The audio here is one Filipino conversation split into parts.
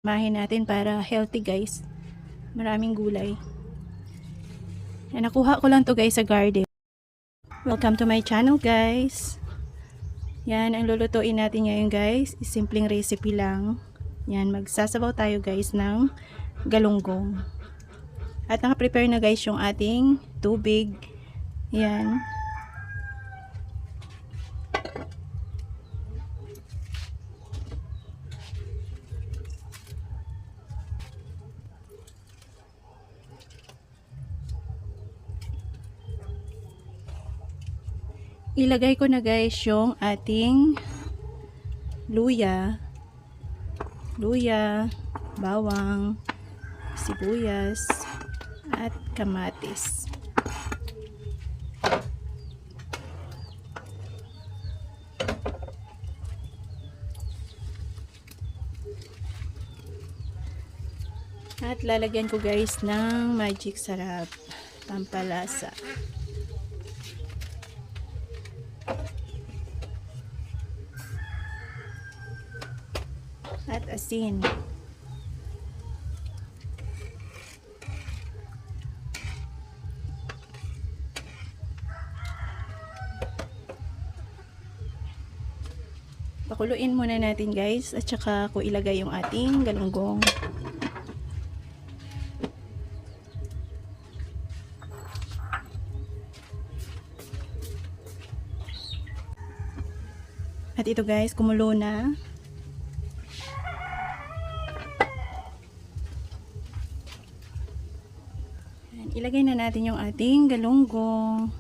Mahin natin para healthy guys. Maraming gulay. Yan, nakuha ko lang to guys sa garden. Welcome to my channel guys. Yan, ang lulutuin natin ngayon guys, simpleng recipe lang. Yan, magsasabaw tayo guys ng galunggong. At naka-prepare na guys yung ating tubig. Yan. Ilagay ko na guys yung ating luya, bawang, sibuyas, at kamatis. At lalagyan ko guys ng magic sarap, pampalasa. At asin. Pakuluin muna natin guys, at saka ko ilagay yung ating galunggong. At ito guys, kumulo na. Ilagay na natin yung ating galunggong.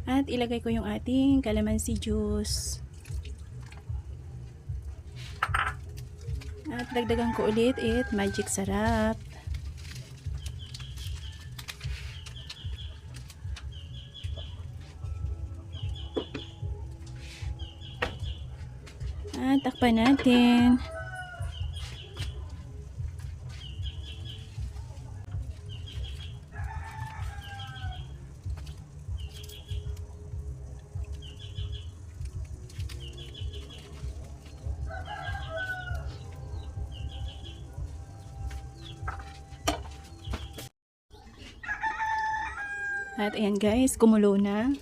At ilagay ko yung ating calamansi juice. At dagdagan ko ulit magic sarap. At takpan natin. At ayan guys, kumulo na.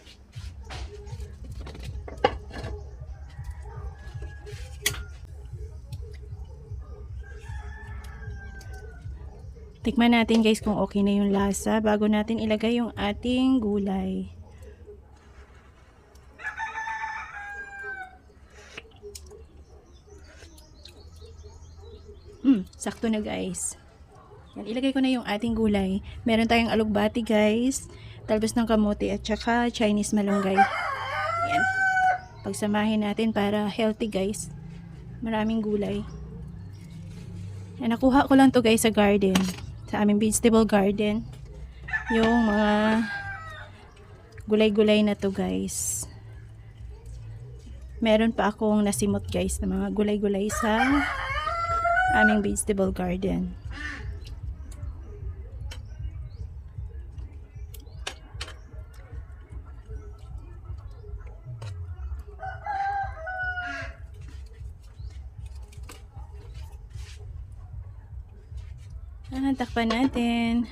Tikman natin guys kung okay na yung lasa bago natin ilagay yung ating gulay. Sakto na guys. Yan, ilagay ko na yung ating gulay. Meron tayong alugbati guys, talbos ng kamote at saka Chinese malunggay. Yan. Pagsamahin natin para healthy guys. Maraming gulay. Yan, nakuha ko lang to guys sa garden. Sa aming vegetable garden. Yung mga gulay-gulay na to guys. Meron pa akong nasimot guys na mga gulay-gulay sa aming vegetable garden. Takpan natin.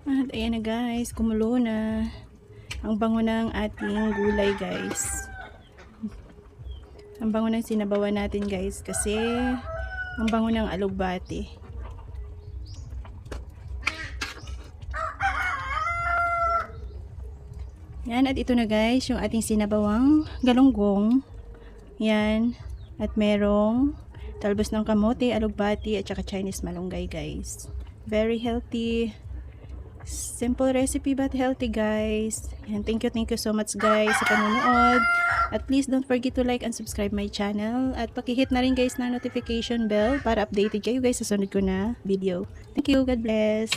At ayan na guys, kumulo na. Ang bango ng ating gulay guys. Ang bango ng sinabawan natin guys kasi ang bango ng alugbati. Yan, at ito na guys yung ating sinabawang galunggong. Yan, at merong talbos ng kamote, alugbati at saka Chinese malunggay guys. Very healthy. Simple recipe but healthy guys. Yan, thank you so much guys sa panonood. At please don't forget to like and subscribe my channel. At pakihit na rin guys ng notification bell para updated kayo guys sa sunod ko na video. Thank you, God bless.